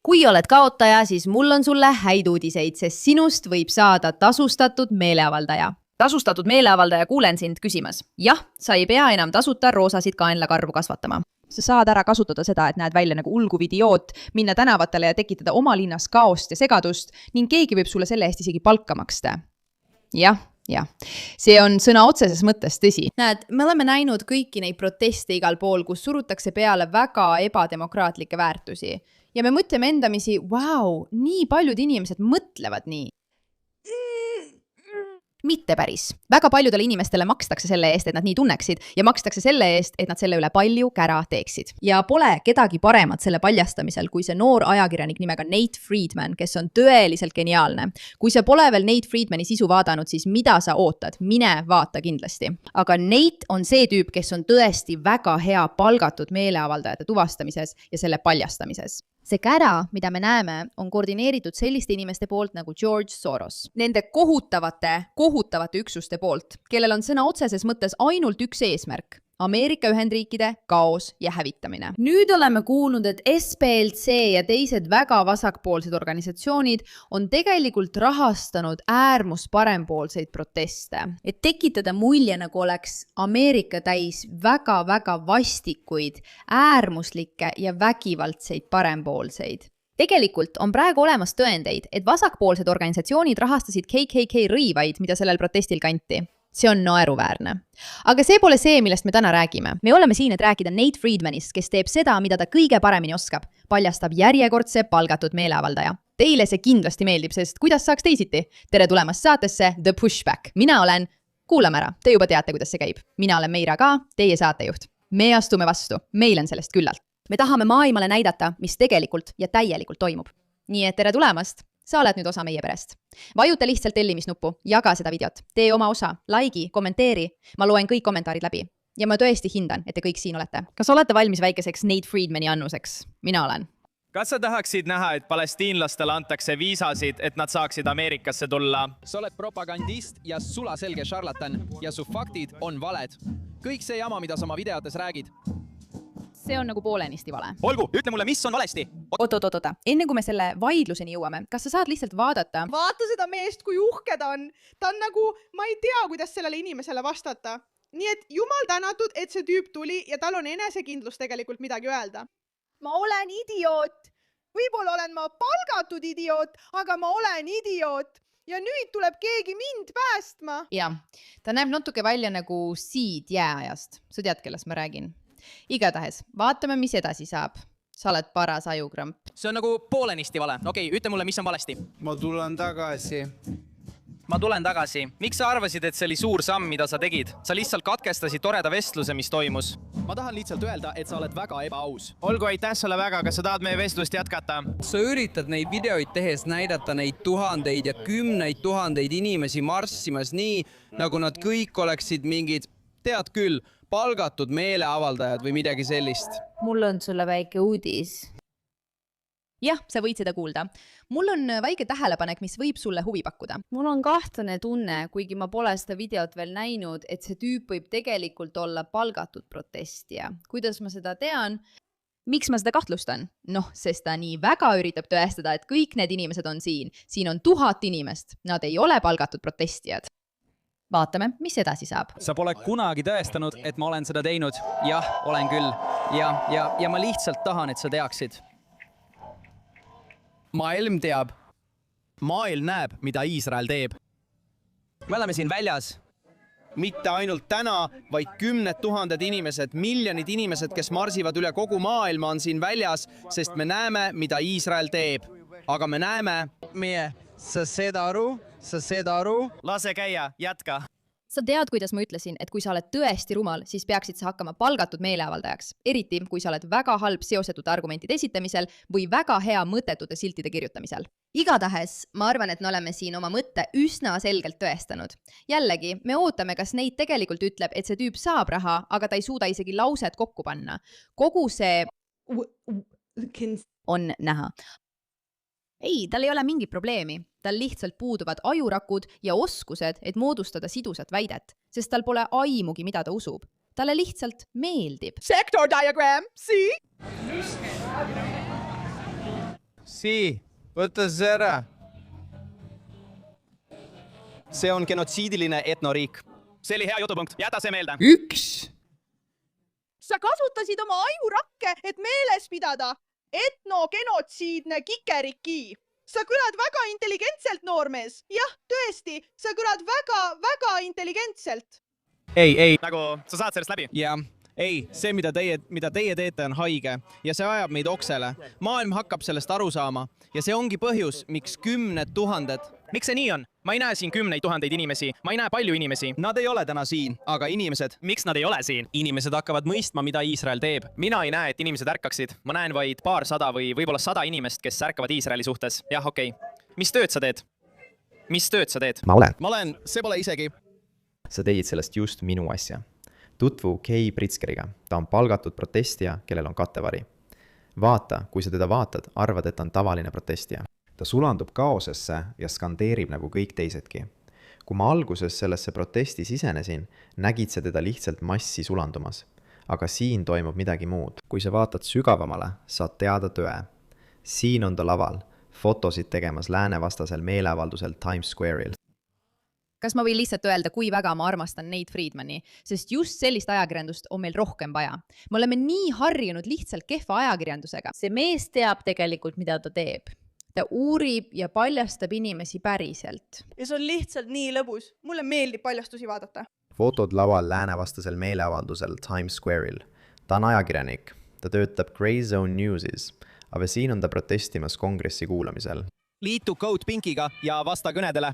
Kui oled kaotaja, siis mul on sulle häid uudiseid, sest sinust võib saada tasustatud meeleavaldaja. Tasustatud meeleavaldaja, kuulen sind küsimas. Jah, sa ei pea enam tasuta roosasid kaenlakarvu kasvatama. Sa saad ära kasutada seda, et näed välja nagu ulguv idioot, minna tänavatele ja tekitada oma linnas kaost ja segadust ning keegi võib sulle selle eest isegi palka maksta. Jah. See on sõna otseses mõttes tõsi. Näed, me oleme näinud kõiki neid proteste igal pool, kus surutakse peale väga ebademokraatlikke väärtusi. Ja me mõtleme endamisi, wow, nii paljud inimesed mõtlevad nii. Mitte päris. Väga paljudele inimestele makstakse selle eest, et nad nii tunneksid ja makstakse selle eest, et nad selle üle palju kära teeksid. Ja pole kedagi paremat selle paljastamisel, kui see noor ajakirjanik nimega Nate Friedman, kes on tõeliselt geniaalne. Kui sa pole veel Nate Friedmani sisu vaadanud, siis mida sa ootad? Mine vaata kindlasti. Aga Nate on see tüüp, kes on tõesti väga hea palgatud meeleavaldajate tuvastamises ja selle paljastamises. See kära, mida me näeme, on koordineeritud selliste inimeste poolt nagu George Soros. Nende kohutavate üksuste poolt, kellel on sõna otseses mõttes ainult üks eesmärk. Ameerika Ühendriikide kaos ja hävitamine. Nüüd oleme kuulnud, et SPLC ja teised väga vasakpoolsed organisatsioonid on tegelikult rahastanud äärmusparempoolseid proteste. Et tekitada mulje, nagu oleks Ameerika täis väga vastikuid, äärmuslikke ja vägivaldseid parempoolseid. Tegelikult on praegu olemas tõendeid, et vasakpoolsed organisatsioonid rahastasid KKK rõivaid, mida sellel protestil kanti. See on naeruväärne. Aga see pole see, millest me täna räägime. Me oleme siin, et rääkida Nate Friedmanist, kes teeb seda, mida ta kõige paremini oskab. Paljastab järjekordse palgatud meeleavaldaja. Teile see kindlasti meeldib, sest kuidas saaks teisiti? Tere tulemast saatesse The Pushback. Mina olen, kuulame ära, te juba teate, kuidas see käib. Mina olen Meira Ka, teie saatejuht. Me astume vastu, meil on sellest küllalt. Me tahame maailmale näidata, mis tegelikult ja täielikult toimub. Nii et tere tulemast! Sa oled nüüd osa meie perest. Vajuta lihtsalt tellimisnuppu, jaga seda videot, tee oma osa, laigi, kommenteeri. Ma loen kõik kommentaarid läbi. Ja ma tõesti hindan, et te kõik siin olete. Kas olete valmis väikeseks Nate Friedmani annuseks? Mina olen. Kas sa tahaksid näha, et palestiinlastele antakse viisasid, et nad saaksid Ameerikasse tulla? Sa oled propagandist ja sulaselge šarlatan ja su faktid on valed. Kõik see jama, mida sa oma videotes räägid. See on nagu poolenisti vale. Olgu, ütle mulle, mis on valesti? Oota. Enne kui me selle vaidluseni jõuame, kas sa saad lihtsalt vaadata? Vaata seda meest, kui uhke ta on. Ta on nagu, ma ei tea, kuidas sellele inimesele vastata. Nii et jumal tänatud, et see tüüp tuli ja tal on enesekindlus tegelikult midagi öelda. Ma olen idioot. Võib-olla olen ma palgatud idioot, aga ma olen idioot. Ja nüüd tuleb keegi mind päästma. Ja, ta näeb natuke välja nagu siid jääajast. Sa tead, kellest ma räägin. Igatahes, vaatame, mis edasi saab. Sa oled paras ajukramp. See on nagu poolenisti vale. Okei, ütle mulle, mis on valesti. Ma tulen tagasi. Miks sa arvasid, et see oli suur samm, mida sa tegid? Sa lihtsalt katkestasid toreda vestluse, mis toimus. Ma tahan lihtsalt öelda, et sa oled väga ebaaus. Olgu, aitäh sulle väga, kas sa tahad meie vestlust jätkata? Sa üritad neid videoid tehes näidata neid tuhandeid ja kümneid tuhandeid inimesi marssimas nii, nagu nad kõik oleksid mingid, tead küll, palgatud meeleavaldajad või midagi sellist. Mul on sulle väike uudis. Jah, sa võid seda kuulda. Mul on väike tähelepanek, mis võib sulle huvi pakkuda. Mul on kahtlane tunne, kuigi ma pole seda videot veel näinud, et see tüüp võib tegelikult olla palgatud protestija. Kuidas ma seda tean? Miks ma seda kahtlustan? Sest ta nii väga üritab tõestada, et kõik need inimesed on siin. Siin on 1000 inimest. Nad ei ole palgatud protestijad. Vaatame, mis edasi saab. Sa pole kunagi tõestanud, et ma olen seda teinud. Jah, olen küll. Ja ma lihtsalt tahan, et sa teaksid. Maailm teab. Maailm näeb, mida Iisrael teeb. Me oleme siin väljas. Mitte ainult täna, vaid 10 000 inimesed, miljonid inimesed, kes marsivad üle kogu maailma on siin väljas, sest me näeme, mida Iisrael teeb. Aga me näeme... Sa seda aru? Lase käia, jätka. Sa tead, kuidas ma ütlesin, et kui sa oled tõesti rumal, siis peaksid sa hakkama palgatud meeleavaldajaks. Eriti, kui sa oled väga halb seosetute argumentide esitamisel või väga hea mõttetute siltide kirjutamisel. Igatahes, ma arvan, et me oleme siin oma mõtte üsna selgelt tõestanud. Jällegi, me ootame, kas neid tegelikult ütleb, et see tüüp saab raha, aga ta ei suuda isegi lauset kokku panna. Kogu see on näha. Ei, tal ei ole mingit probleemi. Tal lihtsalt puuduvad ajurakud ja oskused, et moodustada sidusat väidet, sest tal pole aimugi, mida ta usub. Talle lihtsalt meeldib. Sector diagram, see? Sii, võta see ära. See on genotsiidiline etnoriik. See oli hea jutupunkt, jäta see meelde. 1. sa kasutasid oma ajurakke, et meeles pidada. Etnogenotsiidne kikeriki. Sa kõlad väga intelligentselt, noormees. Jah, tõesti, sa kõlad väga intelligentselt. Ei. Nagu sa saad sellest läbi. Ja, ei, see, mida teie teete, on haige ja see ajab meid oksele. Maailm hakkab sellest aru saama ja see ongi põhjus, miks 10 000. Miks see nii on? Ma ei näe siin 10 000 inimesi, ma ei näe palju inimesi. Nad ei ole täna siin, aga inimesed. Miks nad ei ole siin? Inimesed hakkavad mõistma, mida Iisrael teeb. Mina ei näe, et inimesed ärkaksid. Ma näen vaid paarsada või võib-olla 100 inimest, kes ärkavad Iisraeli suhtes. Jah, okei. Mis tööd sa teed? Ma olen. See pole isegi. Sa tegid sellest just minu asja. Tutvu Kay Pritzkeriga. Ta on palgatud protestija, kellel on kattevari. Vaata, kui sa teda vaatad, arvad, et ta on tavaline protestija. Ta sulandub kaosesse ja skandeerib nagu kõik teisedki. Kui ma alguses sellesse protesti sisenesin, nägid sa teda lihtsalt massi sulandumas. Aga siin toimub midagi muud. Kui sa vaatad sügavamale, saad teada tõe. Siin on ta laval, fotosid tegemas läänevastasel meeleavaldusel Times Square'il. Kas ma võin lihtsalt öelda, kui väga ma armastan Nate Friedmani, sest just sellist ajakirjandust on meil rohkem vaja. Me oleme nii harjunud lihtsalt kehva ajakirjandusega. See mees teab tegelikult, mida ta teeb. Ta uurib ja paljastab inimesi päriselt. Ja see on lihtsalt nii lõbus. Mulle meeldib paljastusi vaadata. Fotod laval läänevastasel meeleavaldusel Times Square'il. Ta on ajakirjanik. Ta töötab Grey Zone Newsis, aga siin on ta protestimas kongressi kuulamisel. Liitu Code Pinkiga ja vasta kõnedele.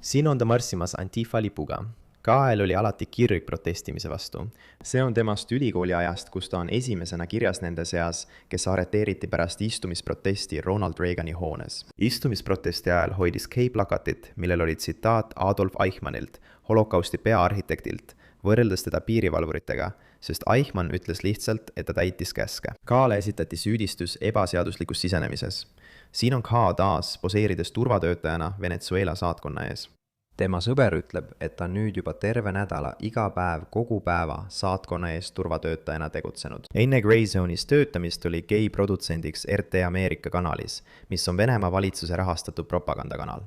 Siin on ta marssimas Antifa lipuga. Kael oli alati kirg protestimise vastu. See on temast ülikooli ajast, kus ta on esimesena kirjas nende seas, kes arreteeriti pärast istumisprotesti Ronald Reagani hoones. Istumisprotesti ajal hoidis Kay plakatit, millel oli tsitaat Adolf Eichmannilt, holokausti peaarhitektilt, võrreldes teda piirivalvuritega, sest Eichmann ütles lihtsalt, et ta täitis käske. Kaale esitati süüdistus ebaseaduslikus sisenemises. Siin on K taas poseerides turvatöötajana Venezuela saatkonna ees. Tema sõber ütleb, et ta nüüd juba terve nädala, iga päev, kogu päeva saatkonna ees turvatöötajana tegutsenud. Enne Grey Zone'is töötamist oli Kay produtsendiks RT Ameerika kanalis, mis on Venemaa valitsuse rahastatud propagandakanal.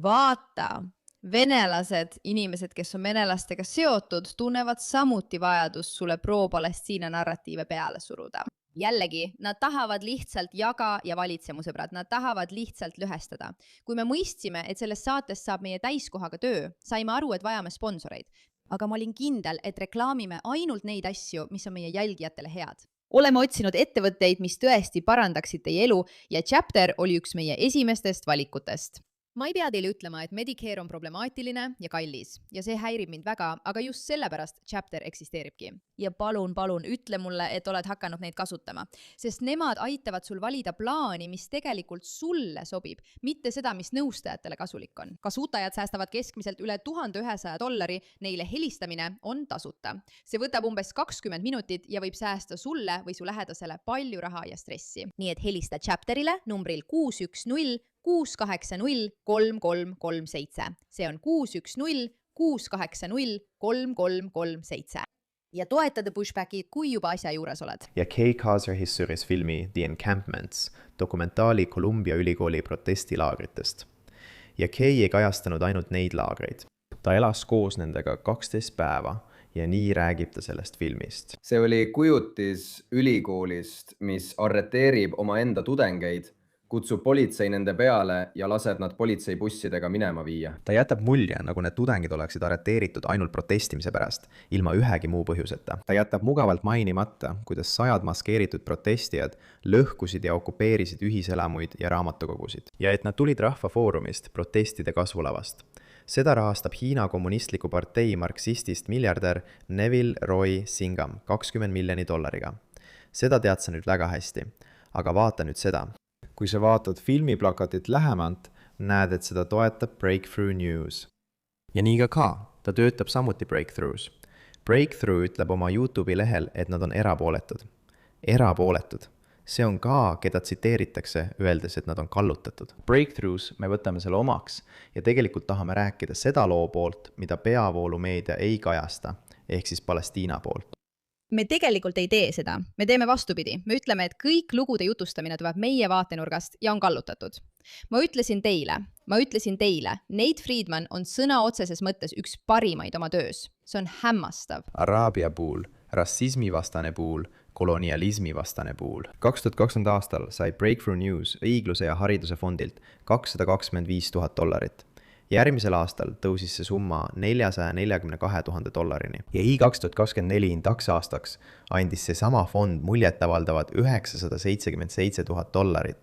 Vaata, venelased, inimesed, kes on venelastega seotud, tunnevad samuti vajadust sulle pro-Palestiina narratiive peale suruda. Jällegi, nad tahavad lihtsalt jaga ja valitsemusõbrad, nad tahavad lihtsalt lõhestada. Kui me mõistsime, et sellest saatest saab meie täiskohaga töö, saime aru, et vajame sponsoreid. Aga ma olin kindel, et reklaamime ainult neid asju, mis on meie jälgijatele head. Oleme otsinud ettevõtteid, mis tõesti parandaksid teie elu ja Chapter oli üks meie esimestest valikutest. Ma ei pea teile ütlema, et Medicare on problemaatiline ja kallis ja see häirib mind väga, aga just sellepärast Chapter eksisteeribki. Ja palun, ütle mulle, et oled hakanud neid kasutama, sest nemad aitavad sul valida plaani, mis tegelikult sulle sobib, mitte seda, mis nõustajatele kasulik on. Kasutajad säästavad keskmiselt üle $1100, neile helistamine on tasuta. See võtab umbes 20 minutit ja võib säästa sulle või su lähedasele palju raha ja stressi. Nii et helista Chapterile numbril 610 680 3337. See on 610 680 3337. Ja toetada Pushbacki, kui juba asja juures oled. Ja Kay kaasrežissööris filmi The Encampments, dokumentaali Columbia ülikooli protestilaagritest. Ja Kay ei kajastanud ainult neid laagreid. Ta elas koos nendega 12 päeva ja nii räägib ta sellest filmist. See oli kujutis ülikoolist, mis arreteerib oma enda tudengeid, kutsub politsei nende peale ja laseb nad politseibussidega minema viia. Ta jätab mulje, nagu need tudengid oleksid arreteeritud ainult protestimise pärast, ilma ühegi muu põhjuseta. Ta jätab mugavalt mainimata, kuidas 100 maskeeritud protestijad lõhkusid ja okupeerisid ühiselamuid ja raamatukogusid. Ja et nad tulid rahvafoorumist protestide kasvulavast. Seda rahastab Hiina kommunistliku partei marksistist miljardär Neville Roy Singham $20 miljonit. Seda tead sa nüüd väga hästi, aga vaata nüüd seda. Kui sa vaatad filmiplakatit lähemalt, näed, et seda toetab Breakthrough News. Ja nii ka, ta töötab samuti Breakthroughs. Breakthrough ütleb oma YouTube'i lehel, et nad on erapooletud. Erapooletud. See on ka, keda tsiteeritakse, öeldes, et nad on kallutatud. Breakthroughs me võtame selle omaks ja tegelikult tahame rääkida seda loo poolt, mida peavoolumeedia ei kajasta, ehk siis Palestiina poolt. me tegelikult ei tee seda, me teeme vastupidi, me ütleme, et kõik lugude jutustamine tuleb meie vaatenurgast ja on kallutatud. Ma ütlesin teile, Nate Friedman on sõna otseses mõttes üks parimaid oma töös. See on hämmastav. Araabia puhul, rassismivastane puhul, kolonialismivastane puhul. 2020 aastal sai Breakthrough News õigluse ja hariduse fondilt $225 000. Järgmisel aastal tõusis see summa $442 000 ja 2024 Indax aastaks andis see sama fond muljetavaldavad $977 000,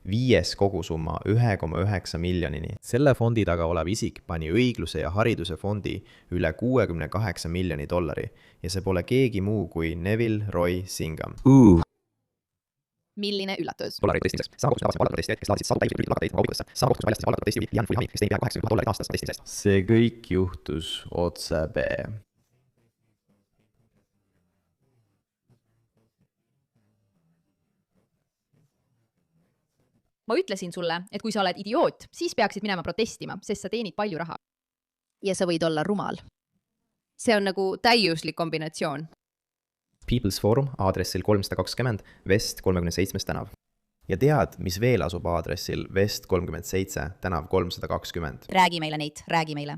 viies kogusumma 1,9 miljonini. Selle fondi taga olev isik pani õigluse ja hariduse fondi üle $68 miljoni ja see pole keegi muu kui Neville Roy Singham. Milline üllatus? Dollari testimiseks. Sama kohtus valdaprotestijaid, kes laadisid 100 täismüüri valdaprotesti omakuudesse. Sama kohtus väljastasid valdaprotesti Jan Fulhami, kes teenib peaaegu $80 000 aastas testimise eest. See kõik juhtus otse B. Ma ütlesin sulle, et kui sa oled idioot, siis peaksid minema protestima, sest sa teenid palju raha. Ja sa võid olla rumal. See on nagu täiuslik kombinatsioon. People's Forum aadressil 320 West 37 tänav. Ja tead, mis veel asub aadressil West 37 tänav 320? Räägi meile, Nate, räägi meile.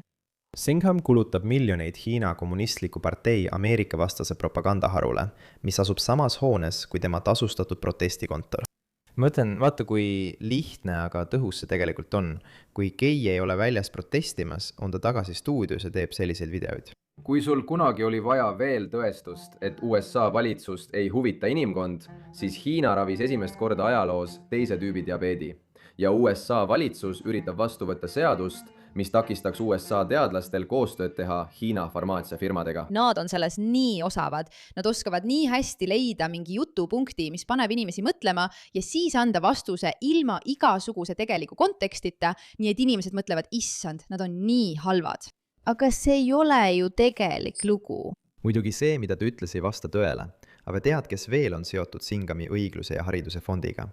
Singham kulutab miljoneid Hiina kommunistliku partei Ameerika vastase propagandaharule, mis asub samas hoones kui tema tasustatud protestikontor. Ma mõtlen, vaata kui lihtne, aga tõhus see tegelikult on. Kui Kei ei ole väljas protestimas, on ta tagasi stuudios ja teeb selliseid videoid. Kui sul kunagi oli vaja veel tõestust, et USA valitsust ei huvita inimkond, siis Hiina ravis esimest korda ajaloos teise tüübi diabeedi. Ja USA valitsus üritab vastu võtta seadust, mis takistaks USA teadlastel koostööd teha Hiina farmaatsiafirmadega. Nad on selles nii osavad. Nad oskavad nii hästi leida mingi jutupunkti, mis paneb inimesi mõtlema ja siis anda vastuse ilma igasuguse tegeliku kontekstita, nii et inimesed mõtlevad, issand, nad on nii halvad. Aga see ei ole ju tegelik lugu. Muidugi see, mida ta ütles, ei vasta tõele. Aga tead, kes veel on seotud Singhami õigluse ja hariduse fondiga?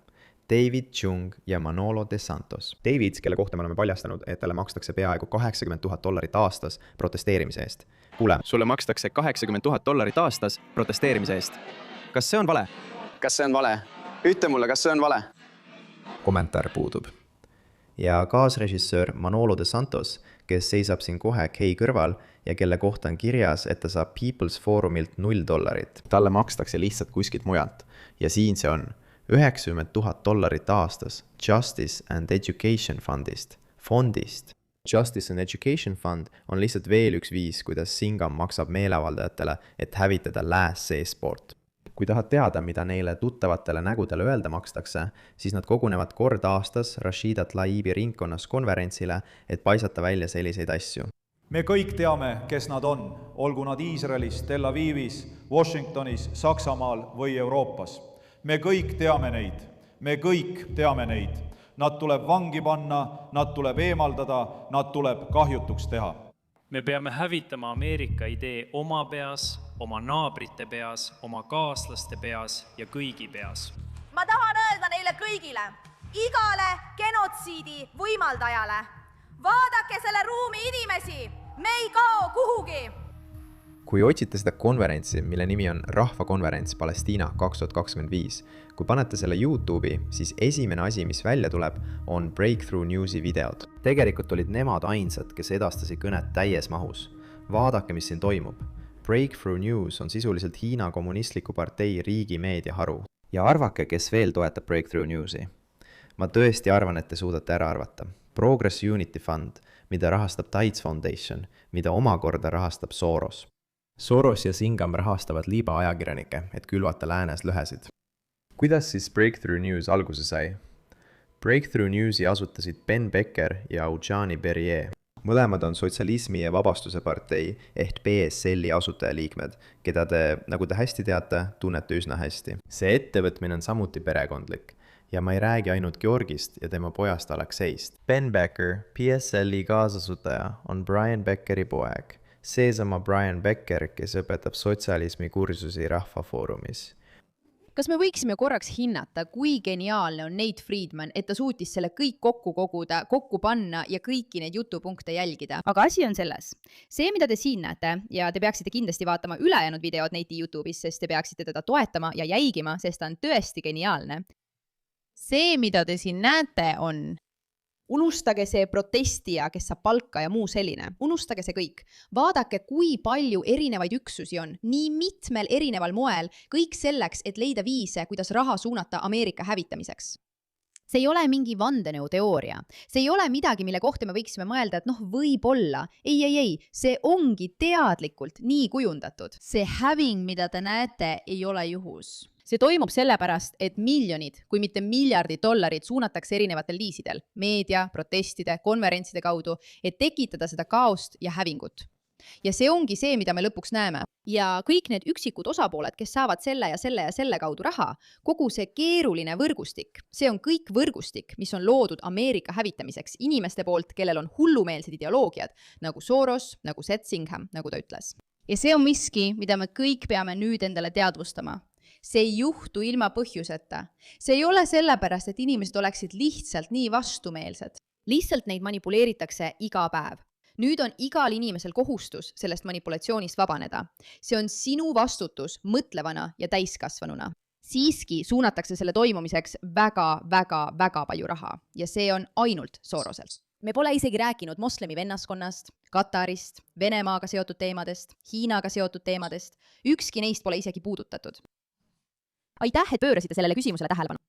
David Chung ja Manolo de Santos. David, kelle kohta me oleme paljastanud, et talle makstakse peaaegu $80 000 aastas protesteerimise eest. Kuule, Sulle makstakse $80 000 aastas protesteerimise eest. Kas see on vale? Kas see on vale? Ütle mulle, kas see on vale? kommentaar puudub. Ja kaasrežissöör Manolo de Santos, kes seisab siin kohe Kei kõrval ja kelle kohta on kirjas, et ta saab People's Forumilt $0. Talle makstakse lihtsalt kuskilt mujalt. Ja siin see on $90 000 aastas Justice and Education fondist. Justice and Education Fund on lihtsalt veel üks viis, kuidas Singham maksab meeleavaldajatele, et hävitada lääs seesport. Kui tahad teada, mida neile tuttavatele nägudele öelda makstakse, siis nad kogunevad kord aastas Rashida Tlayibi ringkonnas konverentsile, et paisata välja selliseid asju. Me kõik teame, kes nad on, olgu nad Iisraelis, Tel Avivis, Washingtonis, Saksamaal või Euroopas. Me kõik teame neid. Nad tuleb vangi panna, nad tuleb eemaldada, nad tuleb kahjutuks teha. Me peame hävitama Ameerika idee oma peas, oma naabrite peas, oma kaaslaste peas ja kõigi peas. Ma tahan öelda neile kõigile, igale genotsiidi võimaldajale. Vaadake selle ruumi inimesi, me ei kao kuhugi. Kui otsite seda konverentsi, mille nimi on Rahvakonverents Palestiina 2025, kui panete selle YouTube'i, siis esimene asi, mis välja tuleb, on Breakthrough Newsi videod. Tegelikult olid nemad ainsad, kes edastasid kõnet täies mahus. Vaadake, mis siin toimub. Breakthrough News on sisuliselt Hiina kommunistliku partei riigimeediaharu. Ja arvake, kes veel toetab Breakthrough Newsi. Ma tõesti arvan, et te suudate ära arvata. Progress Unity Fund, mida rahastab Tides Foundation, mida omakorda rahastab Soros. Soros ja Singham rahastavad liiba-ajakirjanikke, et külvata läänes lõhesid. Kuidas siis Breakthrough News alguse sai? Breakthrough Newsi asutasid Ben Becker ja Eugenie Berrier. Mõlemad on sotsialismi ja vabastuse partei ehk BSL-i asutajaliikmed, keda te, nagu te hästi teate, tunnete üsna hästi. See ettevõtmine on samuti perekondlik ja ma ei räägi ainult Georgist ja tema pojast Alekseist. Ben Becker, PSL-i kaasasutaja, on Brian Beckeri poeg. Seesama Brian Becker, kes õpetab sotsialismi kursusi Rahvafoorumis. kas me võiksime korraks hinnata, kui geniaalne on Nate Friedman, et ta suutis selle kõik kokku koguda, kokku panna ja kõiki neid jutupunkte jälgida? aga asi on selles. See, mida te siin näete ja te peaksite kindlasti vaatama ülejäänud videod Nate'i YouTube'is, sest te peaksite teda toetama ja jälgima, sest ta on tõesti geniaalne. See, mida te siin näete, on unustage see protestija, kes saab palka ja muu selline. Unustage see kõik. Vaadake, kui palju erinevaid üksusi on, nii mitmel erineval moel, kõik selleks, et leida viise, kuidas raha suunata Ameerika hävitamiseks. See ei ole mingi vandenõuteooria. See ei ole midagi, mille kohta me võiksime mõelda, et võib-olla. Ei. See ongi teadlikult nii kujundatud. See häving, mida te näete, ei ole juhus. See toimub sellepärast, et miljonid, kui mitte miljardid dollarid suunatakse erinevatel viisidel, meedia, protestide, konverentside kaudu, et tekitada seda kaost ja hävingut. Ja see ongi see, mida me lõpuks näeme. Ja kõik need üksikud osapooled, kes saavad selle ja selle kaudu raha, kogu see keeruline võrgustik, see on kõik võrgustik, mis on loodud Ameerika hävitamiseks inimeste poolt, kellel on hullumeelsed ideoloogiad, nagu Soros, nagu Seth Singham, nagu ta ütles. Ja see on miski, mida me kõik peame nüüd endale teadvustama. See ei juhtu ilma põhjuseta. See ei ole sellepärast, et inimesed oleksid lihtsalt nii vastumeelsed. Lihtsalt neid manipuleeritakse iga päev. Nüüd on igal inimesel kohustus sellest manipulatsioonist vabaneda. See on sinu vastutus mõtlevana ja täiskasvanuna. Siiski suunatakse selle toimumiseks väga palju raha ja see on ainult Soroselt. Me pole isegi rääkinud moslemi vennaskonnast, Katarist, Venemaaga seotud teemadest, Hiinaga seotud teemadest. Ükski neist pole isegi puudutatud. Aitäh, et pöörasite sellele küsimusele tähelepanu.